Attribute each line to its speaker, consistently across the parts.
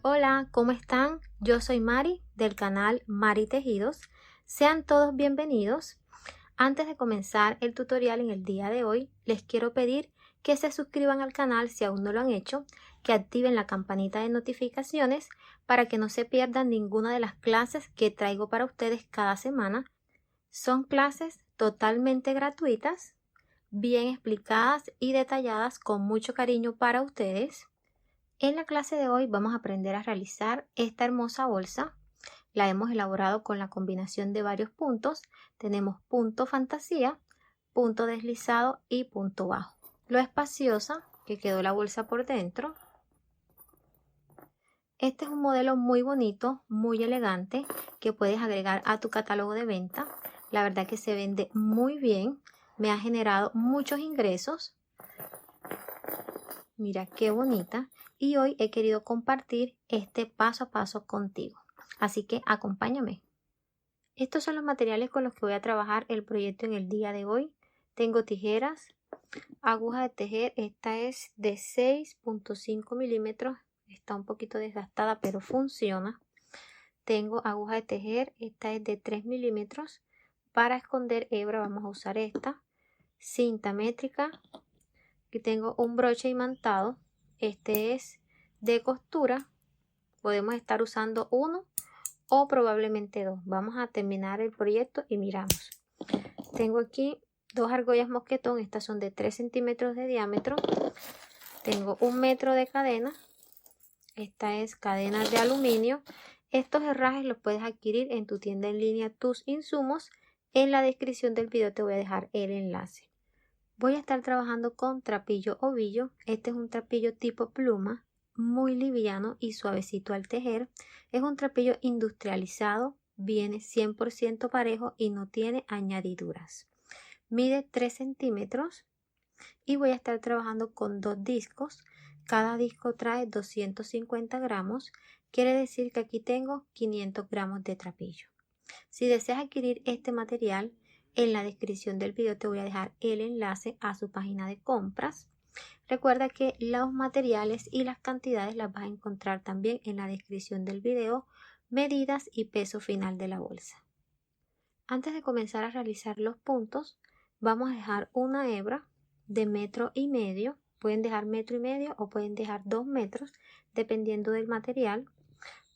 Speaker 1: Hola, ¿cómo están? Yo soy Mari del canal Mari Tejidos. Sean todos bienvenidos. Antes de comenzar el tutorial en el día de hoy, les quiero pedir que se suscriban al canal si aún no lo han hecho, que activen la campanita de notificaciones para que no se pierdan ninguna de las clases que traigo para ustedes cada semana. Son clases totalmente gratuitas, bien explicadas y detalladas con mucho cariño para ustedes. En la clase de hoy vamos a aprender a realizar esta hermosa bolsa. La hemos elaborado con la combinación de varios puntos. Tenemos punto fantasía, punto deslizado y punto bajo. Lo espaciosa que quedó la bolsa por dentro. Este es un modelo muy bonito, muy elegante, que puedes agregar a tu catálogo de venta. La verdad que se vende muy bien. Me ha generado muchos ingresos. Mira qué bonita, y hoy he querido compartir este paso a paso contigo, así que acompáñame. Estos son los materiales con los que voy a trabajar el proyecto en el día de hoy. Tengo tijeras, aguja de tejer, esta es de 6.5 milímetros, está un poquito desgastada pero funciona. Tengo aguja de tejer, esta es de 3 milímetros. Para esconder hebra vamos a usar esta, cinta métrica. Aquí tengo un broche imantado, este es de costura, podemos estar usando uno o probablemente dos. Vamos a terminar el proyecto y miramos. Tengo aquí dos argollas mosquetón, estas son de 3 centímetros de diámetro. Tengo 1 metro de cadena, esta es cadena de aluminio. Estos herrajes los puedes adquirir en tu tienda en línea Tus Insumos. En la descripción del video te voy a dejar el enlace. Voy a estar trabajando con trapillo ovillo. Este es un trapillo tipo pluma, muy liviano y suavecito al tejer. Es un trapillo industrializado, viene 100% parejo y no tiene añadiduras. Mide 3 centímetros y voy a estar trabajando con 2 discos. Cada disco trae 250 gramos, quiere decir que aquí tengo 500 gramos de trapillo. Si deseas adquirir este material, en la descripción del video te voy a dejar el enlace a su página de compras. Recuerda que los materiales y las cantidades las vas a encontrar también en la descripción del video, medidas y peso final de la bolsa. Antes de comenzar a realizar los puntos, vamos a dejar una hebra de 1,5 metros. Pueden dejar 1,5 metros o pueden dejar 2 metros, dependiendo del material,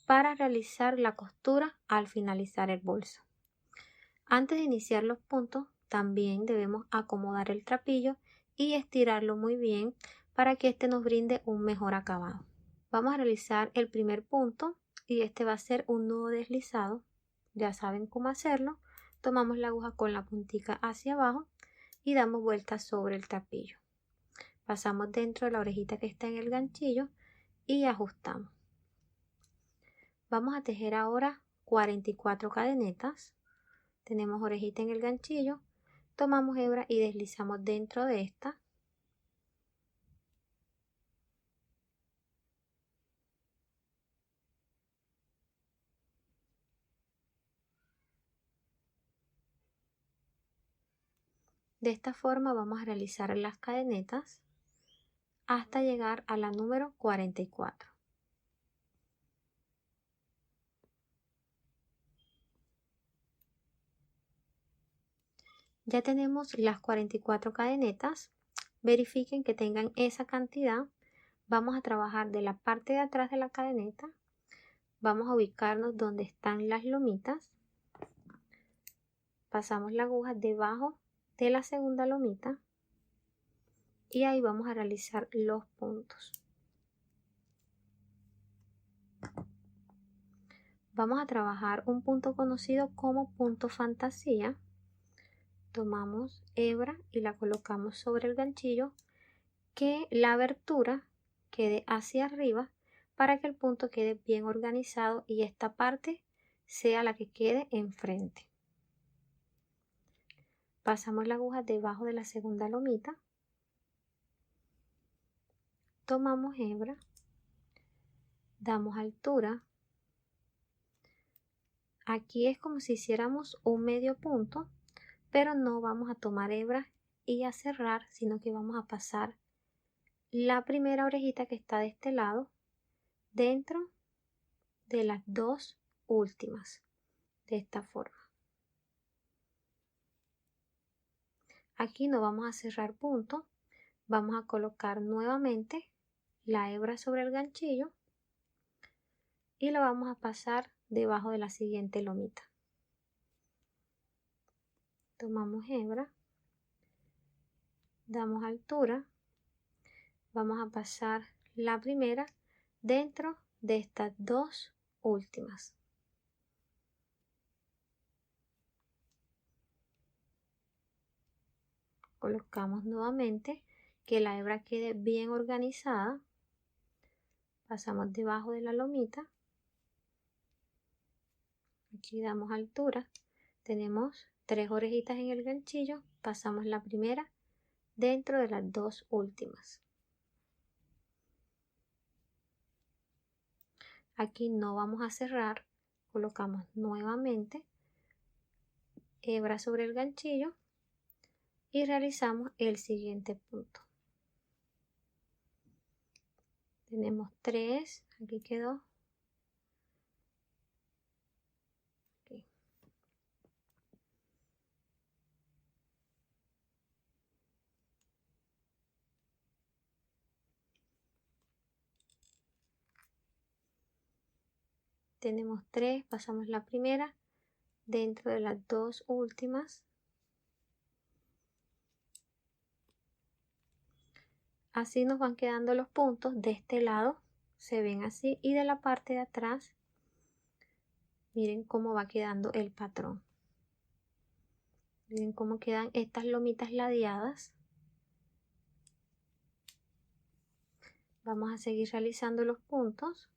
Speaker 1: para realizar la costura al finalizar el bolso. Antes de iniciar los puntos, también debemos acomodar el trapillo y estirarlo muy bien para que este nos brinde un mejor acabado. Vamos a realizar el primer punto y este va a ser un nudo deslizado. Ya saben cómo hacerlo. Tomamos la aguja con la puntica hacia abajo y damos vueltas sobre el trapillo. Pasamos dentro de la orejita que está en el ganchillo y ajustamos. Vamos a tejer ahora 44 cadenetas. Tenemos orejita en el ganchillo, tomamos hebra y deslizamos dentro de esta. De esta forma vamos a realizar las cadenetas hasta llegar a la número 44. Ya tenemos las 44 cadenetas. Verifiquen que tengan esa cantidad. Vamos a trabajar de la parte de atrás de la cadeneta. Vamos a ubicarnos donde están las lomitas. Pasamos la aguja debajo de la segunda lomita y ahí vamos a realizar los puntos. Vamos a trabajar un punto conocido como punto fantasía. Tomamos hebra y la colocamos sobre el ganchillo, que la abertura quede hacia arriba para que el punto quede bien organizado y esta parte sea la que quede enfrente. Pasamos la aguja debajo de la segunda lomita, tomamos hebra, damos altura. Aquí es como si hiciéramos un medio punto, pero no vamos a tomar hebra y a cerrar, sino que vamos a pasar la primera orejita que está de este lado dentro de las dos últimas, de esta forma. Aquí no vamos a cerrar punto, vamos a colocar nuevamente la hebra sobre el ganchillo y lo vamos a pasar debajo de la siguiente lomita. Tomamos hebra, damos altura, vamos a pasar la primera dentro de estas dos últimas. Colocamos nuevamente que la hebra quede bien organizada. Pasamos debajo de la lomita. Aquí damos altura. Tenemos 3 orejitas en el ganchillo. Pasamos la primera dentro de las dos últimas. Aquí no vamos a cerrar. Colocamos nuevamente hebra sobre el ganchillo y realizamos el siguiente punto. Tenemos 3, aquí quedó. Okay. Tenemos 3, pasamos la primera dentro de las dos últimas. Así nos van quedando los puntos. De este lado se ven así y de la parte de atrás miren cómo va quedando el patrón. Miren cómo quedan estas lomitas ladeadas. Vamos a seguir realizando los puntos.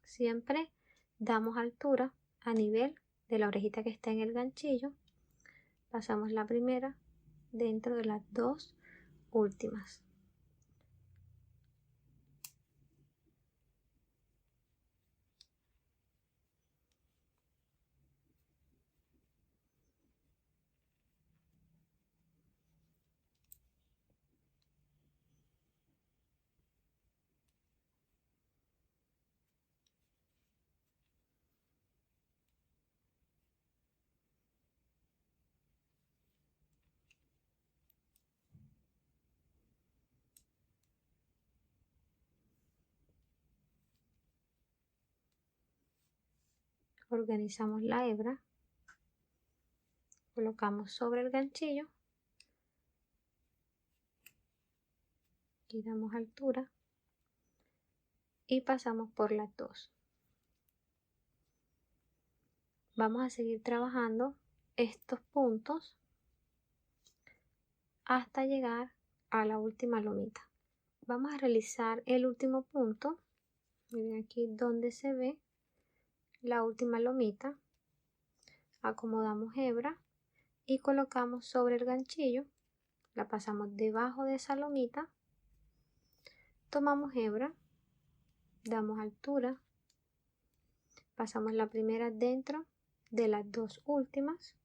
Speaker 1: Siempre damos altura a nivel de la orejita que está en el ganchillo. Pasamos la primera dentro de las dos últimas. Organizamos la hebra, colocamos sobre el ganchillo, aquí damos altura y pasamos por las dos. Vamos a seguir trabajando estos puntos hasta llegar a la última lomita. Vamos a realizar el último punto. Miren aquí donde se ve la última lomita. Acomodamos hebra y colocamos sobre el ganchillo. La pasamos debajo de esa lomita. Tomamos hebra, damos altura, pasamos la primera dentro de las dos últimas.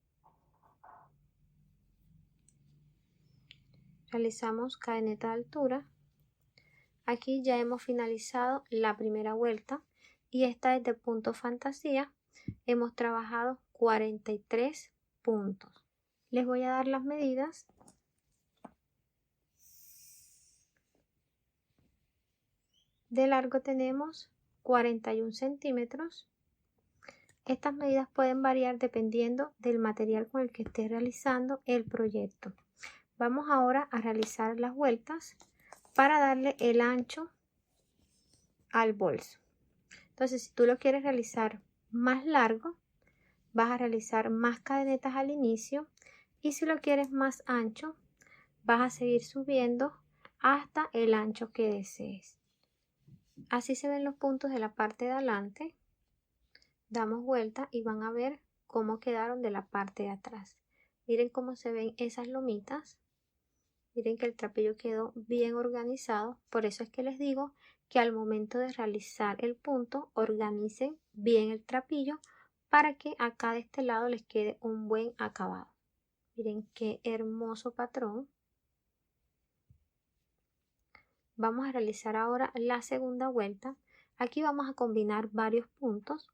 Speaker 1: Realizamos cadeneta de altura. Aquí ya hemos finalizado la primera vuelta y esta es de punto fantasía. Hemos trabajado 43 puntos. Les voy a dar las medidas. De largo tenemos 41 centímetros. Estas medidas pueden variar dependiendo del material con el que esté realizando el proyecto. Vamos ahora a realizar las vueltas para darle el ancho al bolso. Entonces, si tú lo quieres realizar más largo, vas a realizar más cadenetas al inicio, y si lo quieres más ancho, vas a seguir subiendo hasta el ancho que desees. Así se ven los puntos de la parte de adelante. Damos vuelta y van a ver cómo quedaron de la parte de atrás. Miren cómo se ven esas lomitas. Miren que el trapillo quedó bien organizado. Por eso es que les digo que al momento de realizar el punto, organicen bien el trapillo para que acá de este lado les quede un buen acabado. Miren qué hermoso patrón. Vamos a realizar ahora la segunda vuelta. Aquí vamos a combinar varios puntos.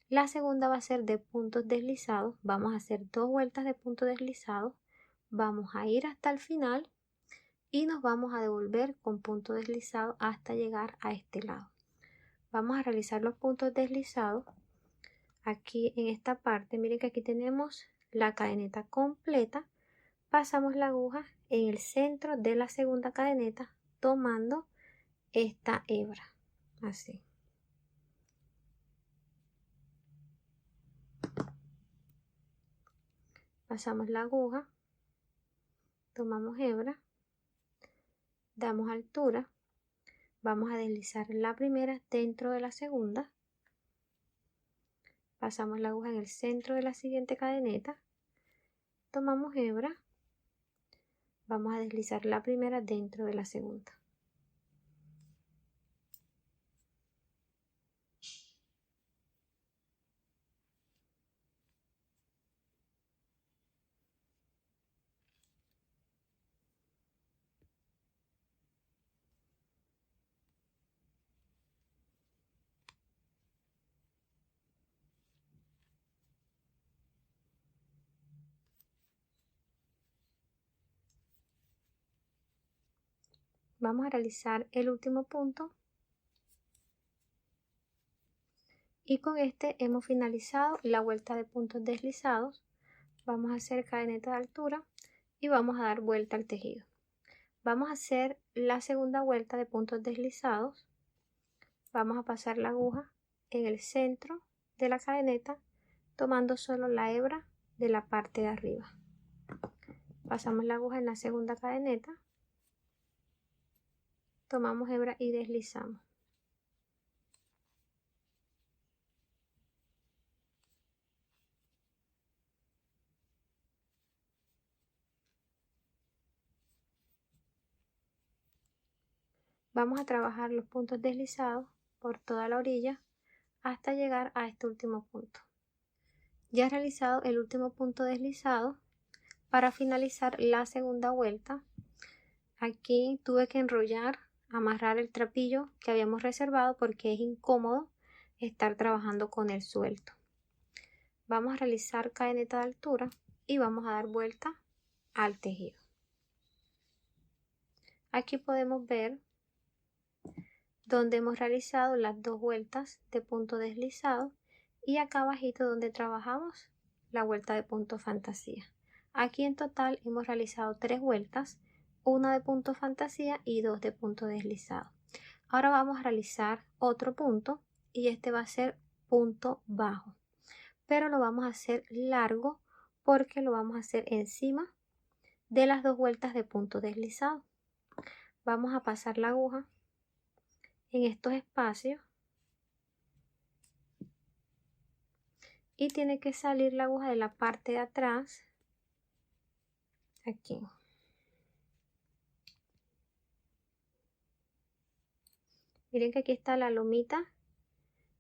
Speaker 1: La segunda va a ser de puntos deslizados. Vamos a hacer 2 vueltas de puntos deslizados. Vamos a ir hasta el final y nos vamos a devolver con punto deslizado hasta llegar a este lado. Vamos a realizar los puntos deslizados aquí en esta parte. Miren que aquí tenemos la cadeneta completa. Pasamos la aguja en el centro de la segunda cadeneta tomando esta hebra, así. Pasamos la aguja, tomamos hebra, damos altura, vamos a deslizar la primera dentro de la segunda, pasamos la aguja en el centro de la siguiente cadeneta, tomamos hebra, vamos a deslizar la primera dentro de la segunda. Vamos a realizar el último punto y con este hemos finalizado la vuelta de puntos deslizados. Vamos a hacer cadeneta de altura y vamos a dar vuelta al tejido. Vamos a hacer la segunda vuelta de puntos deslizados. Vamos a pasar la aguja en el centro de la cadeneta tomando solo la hebra de la parte de arriba. Pasamos la aguja en la segunda cadeneta, tomamos hebra y deslizamos. Vamos a trabajar los puntos deslizados por toda la orilla hasta llegar a este último punto. Ya he realizado el último punto deslizado. Para finalizar la segunda vuelta, aquí tuve que enrollar, amarrar el trapillo que habíamos reservado porque es incómodo estar trabajando con el suelto. Vamos a realizar cadeneta de altura y vamos a dar vuelta al tejido. Aquí podemos ver donde hemos realizado las 2 vueltas de punto deslizado y acá abajito donde trabajamos la vuelta de punto fantasía. Aquí en total hemos realizado 3 vueltas, una de punto fantasía y 2 de punto deslizado. Ahora vamos a realizar otro punto y este va a ser punto bajo, pero lo vamos a hacer largo porque lo vamos a hacer encima de las 2 vueltas de punto deslizado. Vamos a pasar la aguja en estos espacios y tiene que salir la aguja de la parte de atrás aquí. Miren que aquí está la lomita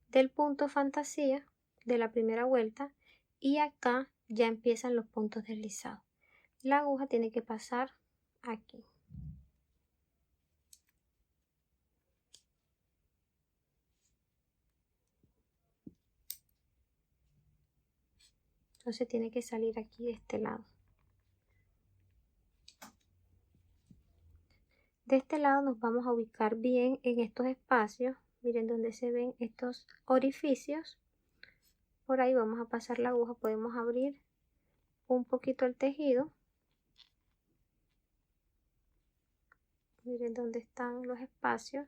Speaker 1: del punto fantasía de la primera vuelta y acá ya empiezan los puntos deslizados. La aguja tiene que pasar aquí. Entonces tiene que salir aquí de este lado. De este lado nos vamos a ubicar bien en estos espacios. Miren donde se ven estos orificios. Por ahí vamos a pasar la aguja. Podemos abrir un poquito el tejido. Miren dónde están los espacios.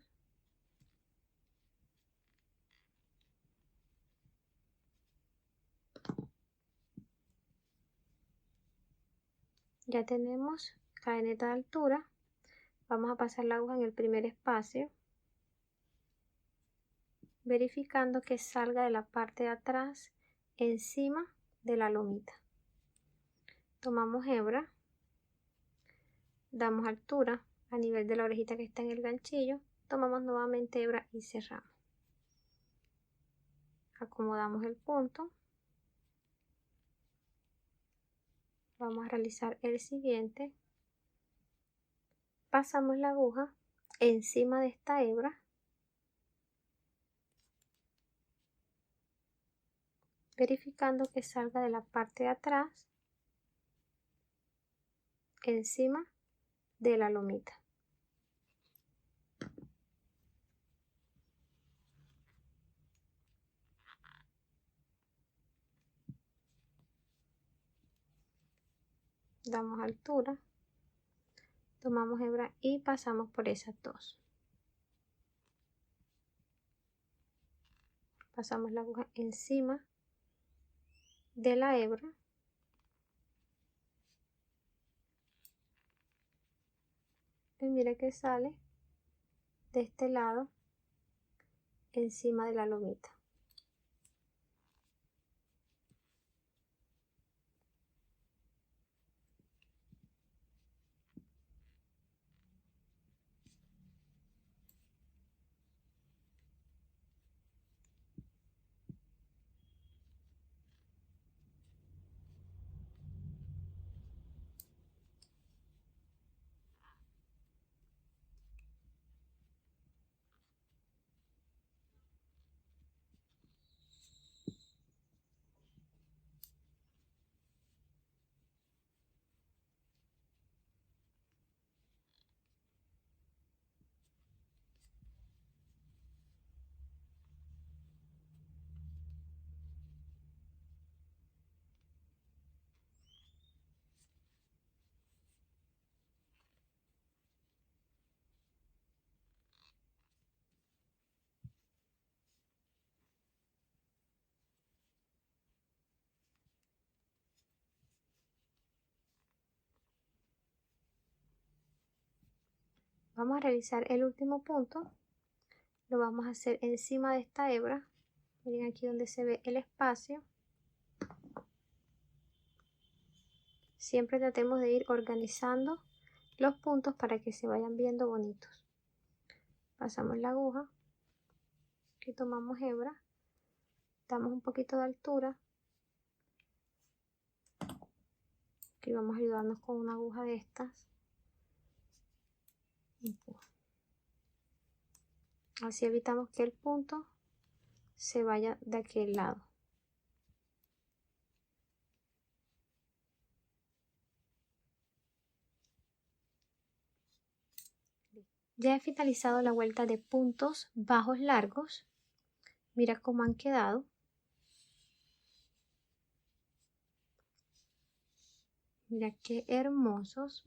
Speaker 1: Ya tenemos cadeneta de altura. Vamos a pasar la aguja en el primer espacio, verificando que salga de la parte de atrás encima de la lomita. Tomamos hebra, damos altura a nivel de la orejita que está en el ganchillo, tomamos nuevamente hebra y cerramos. Acomodamos el punto. Vamos a realizar el siguiente. Pasamos la aguja encima de esta hebra, verificando que salga de la parte de atrás encima de la lomita. Damos altura, tomamos hebra y pasamos por esas dos. Pasamos la aguja encima de la hebra y mire que sale de este lado encima de la lomita. Vamos a realizar el último punto. Lo vamos a hacer encima de esta hebra. Miren aquí donde se ve el espacio. Siempre tratemos de ir organizando los puntos para que se vayan viendo bonitos. Pasamos la aguja, aquí tomamos hebra, damos un poquito de altura. Aquí vamos a ayudarnos con una aguja de estas. Así evitamos que el punto se vaya de aquel lado. Ya he finalizado la vuelta de puntos bajos largos. Mira cómo han quedado. Mira qué hermosos.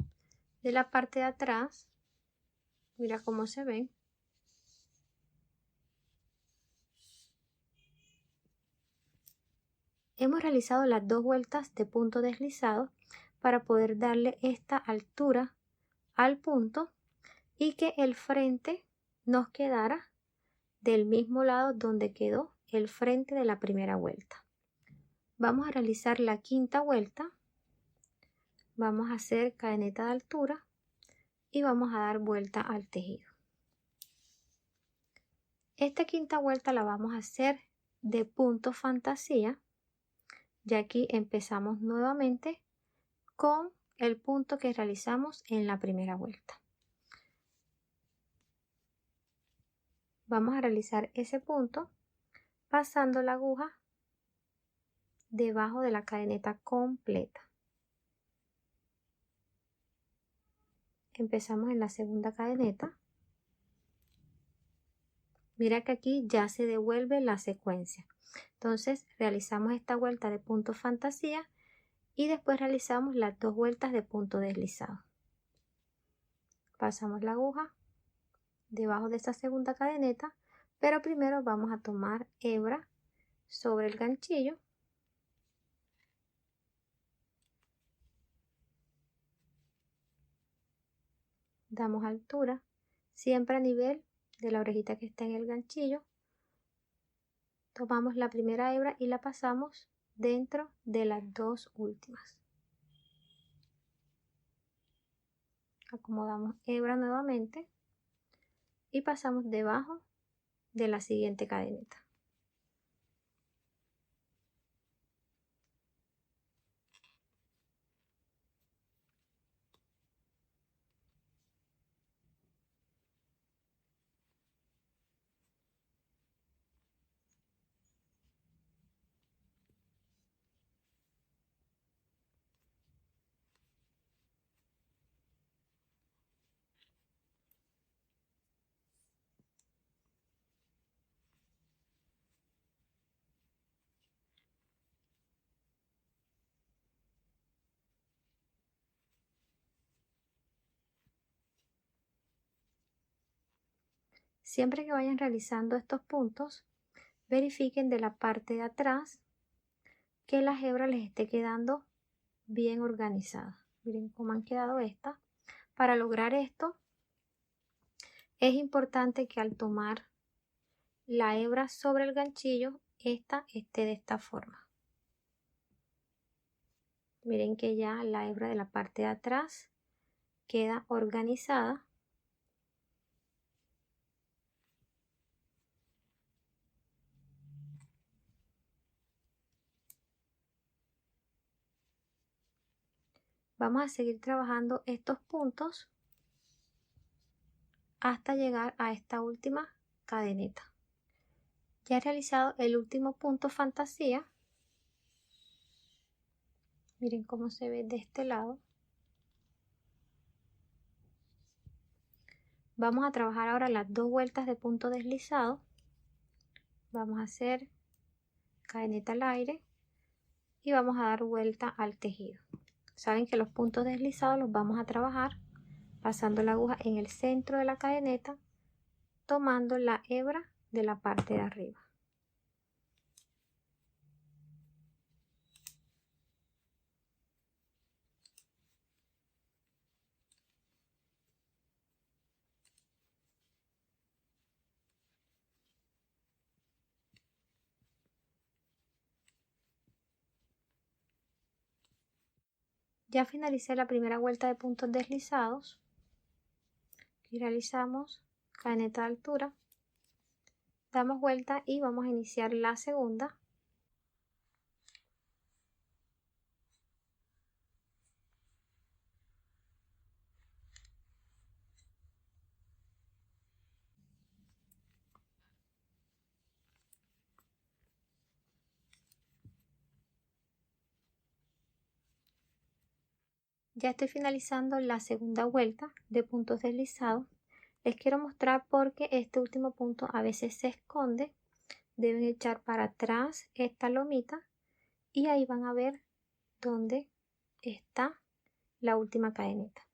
Speaker 1: De la parte de atrás, mira cómo se ven. Hemos realizado las dos vueltas de punto deslizado para poder darle esta altura al punto y que el frente nos quedara del mismo lado donde quedó el frente de la primera vuelta. Vamos a realizar la quinta vuelta. Vamos a hacer cadeneta de altura y vamos a dar vuelta al tejido. Esta quinta vuelta la vamos a hacer de punto fantasía. Ya aquí empezamos nuevamente con el punto que realizamos en la primera vuelta. Vamos a realizar ese punto pasando la aguja debajo de la cadeneta completa. Empezamos en la segunda cadeneta. Mira que aquí ya se devuelve la secuencia. Entonces realizamos esta vuelta de punto fantasía y después realizamos las dos vueltas de punto deslizado. Pasamos la aguja debajo de esta segunda cadeneta, pero primero vamos a tomar hebra sobre el ganchillo. Damos altura, siempre a nivel de la orejita que está en el ganchillo. Tomamos la primera hebra y la pasamos dentro de las dos últimas. Acomodamos hebra nuevamente y pasamos debajo de la siguiente cadeneta. Siempre que vayan realizando estos puntos, verifiquen de la parte de atrás que la hebra les esté quedando bien organizada. Miren cómo han quedado estas. Para lograr esto, es importante que al tomar la hebra sobre el ganchillo, esta esté de esta forma. Miren que ya la hebra de la parte de atrás queda organizada. Vamos a seguir trabajando estos puntos hasta llegar a esta última cadeneta. Ya he realizado el último punto fantasía. Miren cómo se ve de este lado. Vamos a trabajar ahora las 2 vueltas de punto deslizado. Vamos a hacer cadeneta al aire y vamos a dar vuelta al tejido. Saben que los puntos deslizados los vamos a trabajar pasando la aguja en el centro de la cadeneta, tomando la hebra de la parte de arriba. Ya finalicé la primera vuelta de puntos deslizados y realizamos cadeneta de altura, damos vuelta y vamos a iniciar la segunda. Ya estoy finalizando la segunda vuelta de puntos deslizados. Les quiero mostrar porque este último punto a veces se esconde. Deben echar para atrás esta lomita y ahí van a ver dónde está la última cadeneta.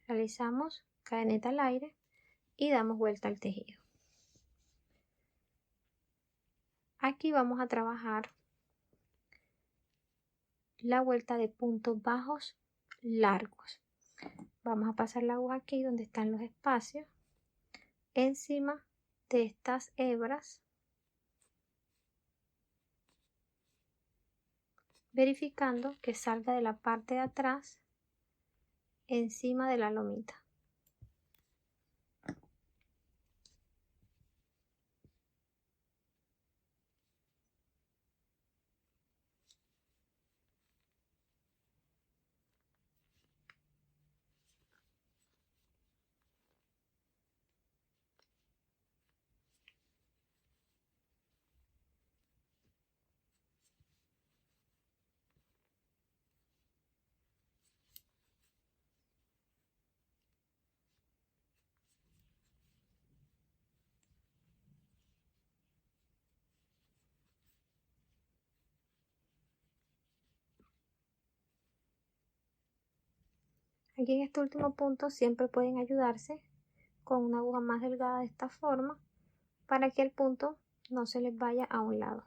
Speaker 1: Realizamos cadeneta al aire y damos vuelta al tejido. Aquí vamos a trabajar la vuelta de puntos bajos largos. Vamos a pasar la aguja aquí donde están los espacios, encima de estas hebras, verificando que salga de la parte de atrás encima de la lomita. Aquí en este último punto siempre pueden ayudarse con una aguja más delgada de esta forma para que el punto no se les vaya a un lado.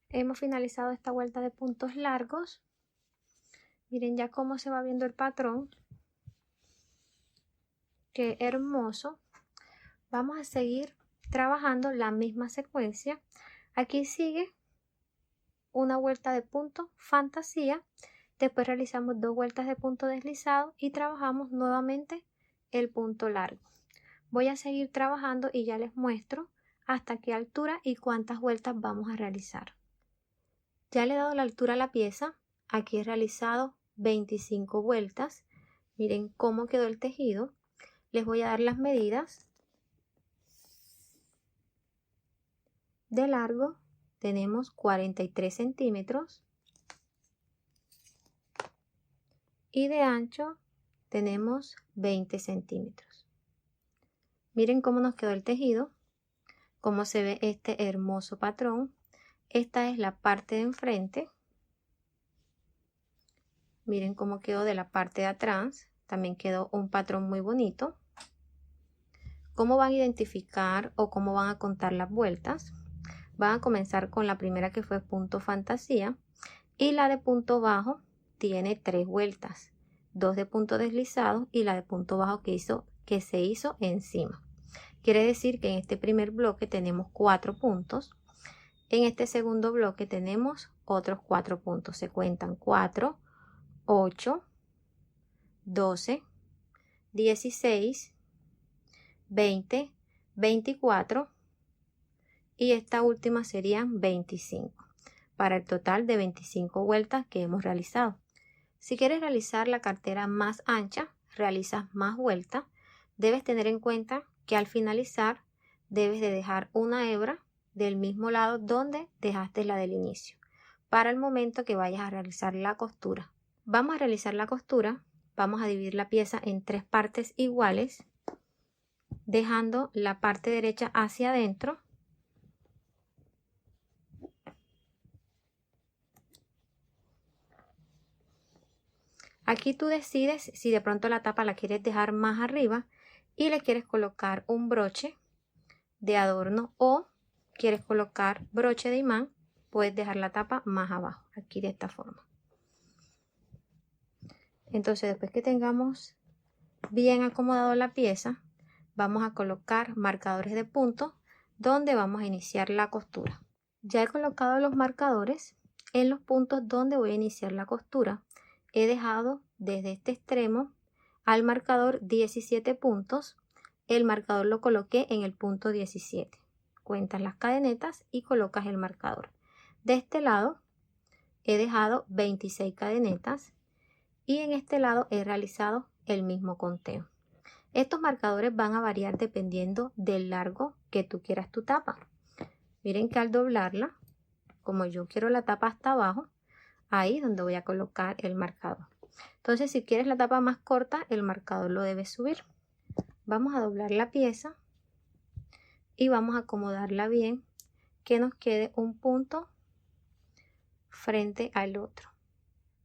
Speaker 1: Hemos finalizado esta vuelta de puntos largos. Miren ya cómo se va viendo el patrón. Qué hermoso. Vamos a seguir trabajando la misma secuencia. Aquí sigue una vuelta de punto fantasía. Después realizamos 2 vueltas de punto deslizado y trabajamos nuevamente el punto largo. Voy a seguir trabajando y ya les muestro hasta qué altura y cuántas vueltas vamos a realizar. Ya le he dado la altura a la pieza. Aquí he realizado 25 vueltas. Miren cómo quedó el tejido. Les voy a dar las medidas. De largo tenemos 43 centímetros. y de ancho tenemos 20 centímetros. Miren cómo nos quedó el tejido, cómo se ve este hermoso patrón. Esta es la parte de enfrente. Miren cómo quedó de la parte de atrás. También quedó un patrón muy bonito. ¿Cómo van a identificar o cómo van a contar las vueltas? Van a comenzar con la primera, que fue punto fantasía, y la de punto bajo tiene 3 vueltas, 2 de punto deslizado y la de punto bajo que se hizo encima. Quiere decir que en este primer bloque tenemos 4 puntos. En este segundo bloque tenemos otros 4 puntos. Se cuentan 4, 8, 12, 16, 20, 24 y esta última serían 25, para el total de 25 vueltas que hemos realizado. Si quieres realizar la cartera más ancha, realizas más vueltas. Debes tener en cuenta que al finalizar debes de dejar una hebra del mismo lado donde dejaste la del inicio, para el momento que vayas a realizar la costura. Vamos a realizar la costura. Vamos a dividir la pieza en 3 partes iguales, dejando la parte derecha hacia adentro. Aquí tú decides si de pronto la tapa la quieres dejar más arriba y le quieres colocar un broche de adorno, o quieres colocar broche de imán, puedes dejar la tapa más abajo, aquí de esta forma. Entonces, después que tengamos bien acomodado la pieza, vamos a colocar marcadores de punto donde vamos a iniciar la costura. Ya he colocado los marcadores en los puntos donde voy a iniciar la costura. He dejado desde este extremo al marcador 17 puntos. El marcador lo coloqué en el punto 17. Cuentas las cadenetas y colocas el marcador. De este lado he dejado 26 cadenetas y en este lado he realizado el mismo conteo. Estos marcadores van a variar dependiendo del largo que tú quieras tu tapa. Miren que al doblarla, como yo quiero la tapa hasta abajo, ahí es donde voy a colocar el marcador. Entonces, si quieres la tapa más corta, el marcador lo debes subir. Vamos a doblar la pieza y vamos a acomodarla bien, que nos quede un punto frente al otro.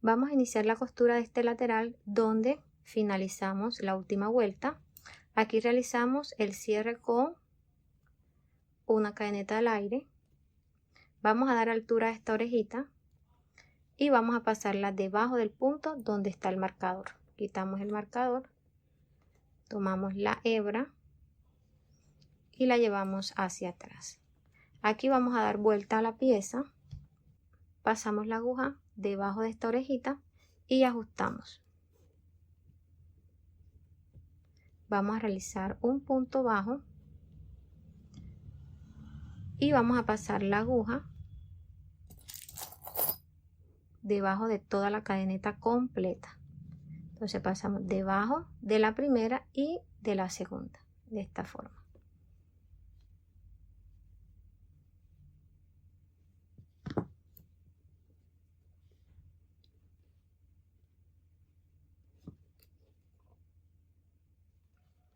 Speaker 1: Vamos a iniciar la costura de este lateral donde finalizamos la última vuelta. Aquí realizamos el cierre con una cadeneta al aire. Vamos a dar altura a esta orejita y vamos a pasarla debajo del punto donde está el marcador. Quitamos el marcador, tomamos la hebra y la llevamos hacia atrás. Aquí vamos a dar vuelta a la pieza, pasamos la aguja debajo de esta orejita y ajustamos. Vamos a realizar un punto bajo y vamos a pasar la aguja debajo de toda la cadeneta completa. Entonces pasamos debajo de la primera y de la segunda, de esta forma.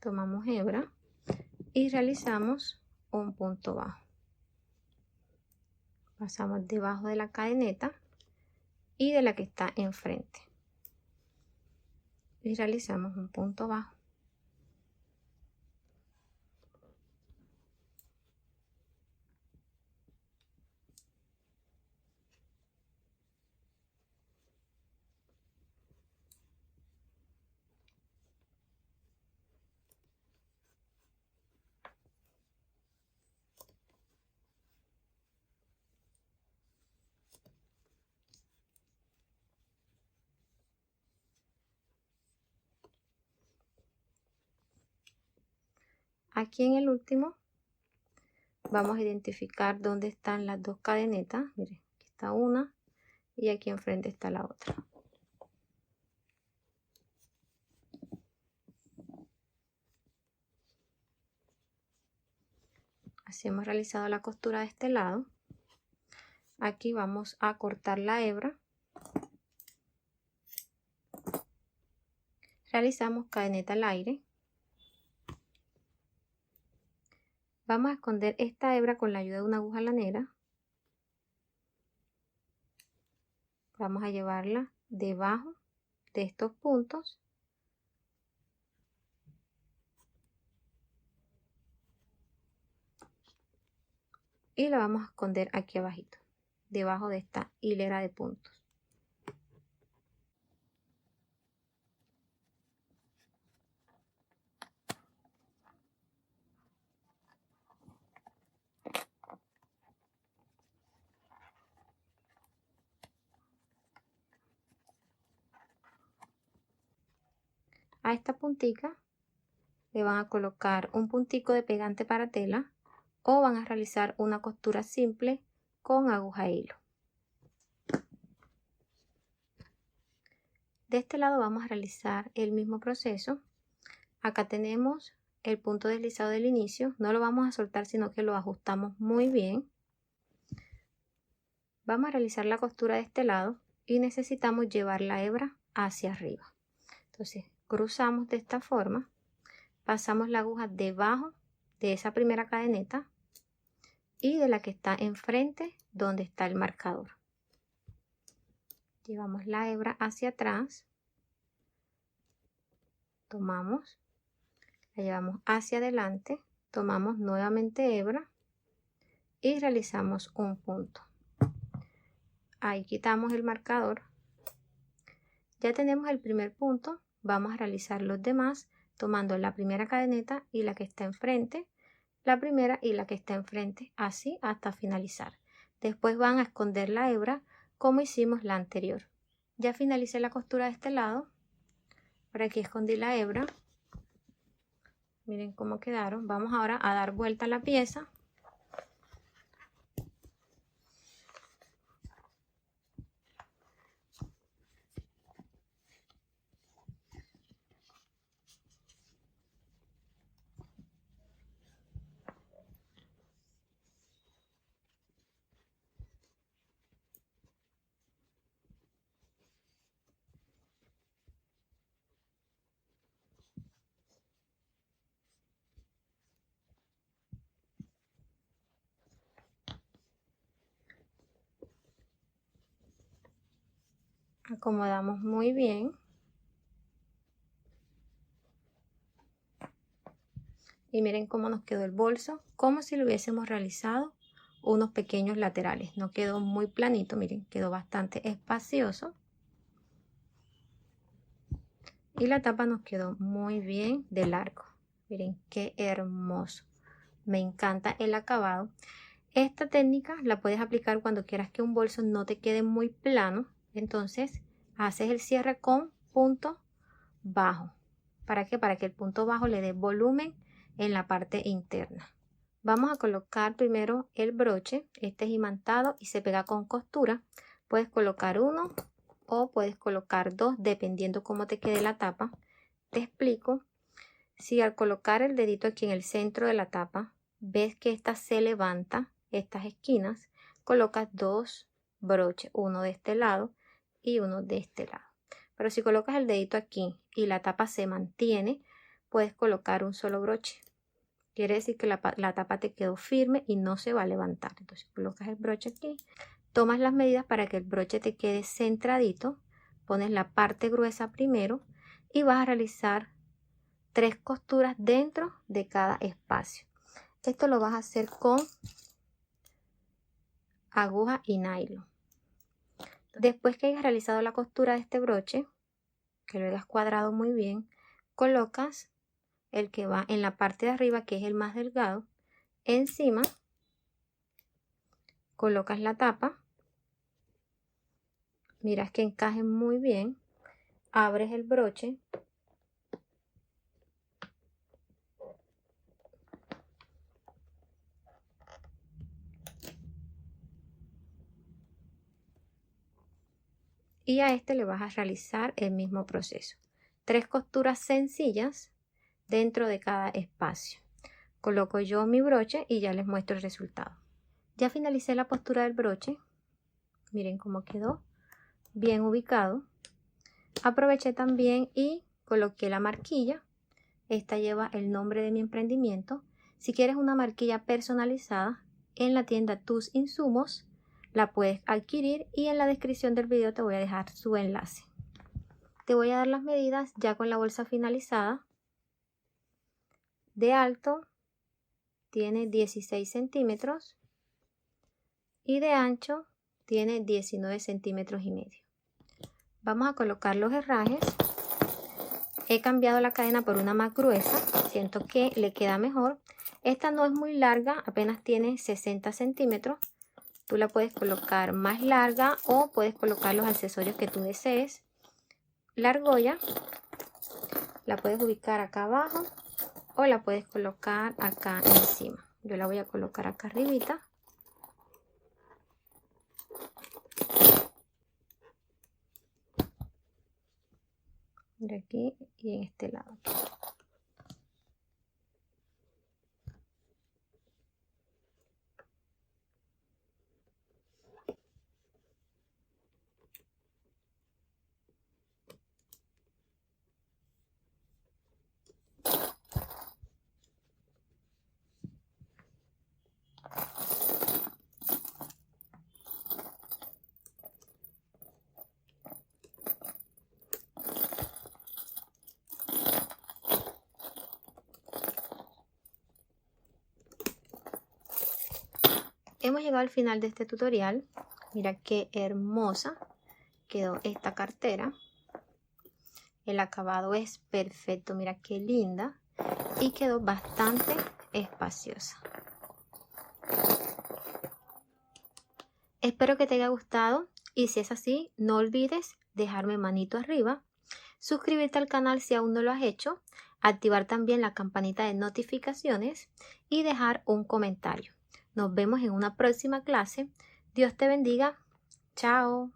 Speaker 1: Tomamos hebra y realizamos un punto bajo. Pasamos debajo de la cadeneta y de la que está enfrente y realizamos un punto bajo. Aquí en el último vamos a identificar dónde están las dos cadenetas. Miren, aquí está una y aquí enfrente está la otra. Así hemos realizado la costura de este lado. Aquí vamos a cortar la hebra realizamos cadeneta al aire. Vamos a esconder esta hebra con la ayuda de una aguja lanera. Vamos a llevarla debajo de estos puntos y la vamos a esconder aquí abajito, debajo de esta hilera de puntos. A esta puntica le van a colocar un puntico de pegante para tela o van a realizar una costura simple con aguja e hilo. De este lado vamos a realizar el mismo proceso. Acá tenemos el punto deslizado del inicio, no lo vamos a soltar sino que lo ajustamos muy bien. Vamos a realizar la costura de este lado y necesitamos llevar la hebra hacia arriba. Entonces cruzamos de esta forma, pasamos la aguja debajo de esa primera cadeneta y de la que está enfrente donde está el marcador. Llevamos la hebra hacia atrás, tomamos, la llevamos hacia adelante, tomamos nuevamente hebra y realizamos un punto. Ahí quitamos el marcador. Ya tenemos el primer punto, vamos a realizar los demás tomando la primera cadeneta y la que está enfrente, la primera y la que está enfrente, así hasta finalizar. Después van a esconder la hebra como hicimos la anterior. Ya finalicé la costura de este lado, por aquí escondí la hebra. Miren cómo quedaron. Vamos ahora a dar vuelta a la pieza. Acomodamos muy bien. Y miren cómo nos quedó el bolso, como si lo hubiésemos realizado unos pequeños laterales. No quedó muy planito, miren, quedó bastante espacioso. Y la tapa nos quedó muy bien de largo. Miren qué hermoso. Me encanta el acabado. Esta técnica la puedes aplicar cuando quieras que un bolso no te quede muy plano. Entonces haces el cierre con punto bajo. ¿Para qué? Para que el punto bajo le dé volumen en la parte interna. Vamos a colocar primero el broche. Este es imantado y se pega con costura. Puedes colocar uno o puedes colocar dos dependiendo cómo te quede la tapa. Te explico. Si al colocar el dedito aquí en el centro de la tapa ves que esta se levanta, estas esquinas, colocas dos broches, uno de este lado y uno de este lado. Pero si colocas el dedito aquí y la tapa se mantiene, puedes colocar un solo broche. Quiere decir que la tapa te quedó firme y no se va a levantar. Entonces colocas el broche aquí, tomas las medidas para que el broche te quede centradito, pones la parte gruesa primero y vas a realizar 3 costuras dentro de cada espacio. Esto lo vas a hacer con aguja y nylon. Después que hayas realizado la costura de este broche, que lo hayas cuadrado muy bien, colocas el que va en la parte de arriba, que es el más delgado. Encima colocas la tapa, miras que encaje muy bien, abres el broche y a este le vas a realizar el mismo proceso. 3 costuras sencillas dentro de cada espacio. Coloco yo mi broche y ya les muestro el resultado. Ya finalicé la postura del broche. Miren cómo quedó bien ubicado. Aproveché también y coloqué la marquilla. Esta lleva el nombre de mi emprendimiento. Si quieres una marquilla personalizada, en la tienda Tus Insumos la puedes adquirir y en la descripción del video te voy a dejar su enlace. Te voy a dar las medidas ya con la bolsa finalizada. De alto tiene 16 centímetros y de ancho tiene 19 centímetros y medio. Vamos a colocar los herrajes. He cambiado la cadena por una más gruesa, siento que le queda mejor. Esta no es muy larga, apenas tiene 60 centímetros. Tú la puedes colocar más larga o puedes colocar los accesorios que tú desees. La argolla la puedes ubicar acá abajo o la puedes colocar acá encima. Yo la voy a colocar acá arribita. De aquí y en este lado. Hemos llegado al final de este tutorial. Mira qué hermosa quedó esta cartera. El acabado es perfecto, mira qué linda y quedó bastante espaciosa. Espero que te haya gustado y si es así, no olvides dejarme manito arriba, suscribirte al canal si aún no lo has hecho, activar también la campanita de notificaciones y dejar un comentario. Nos vemos en una próxima clase. Dios te bendiga. Chao.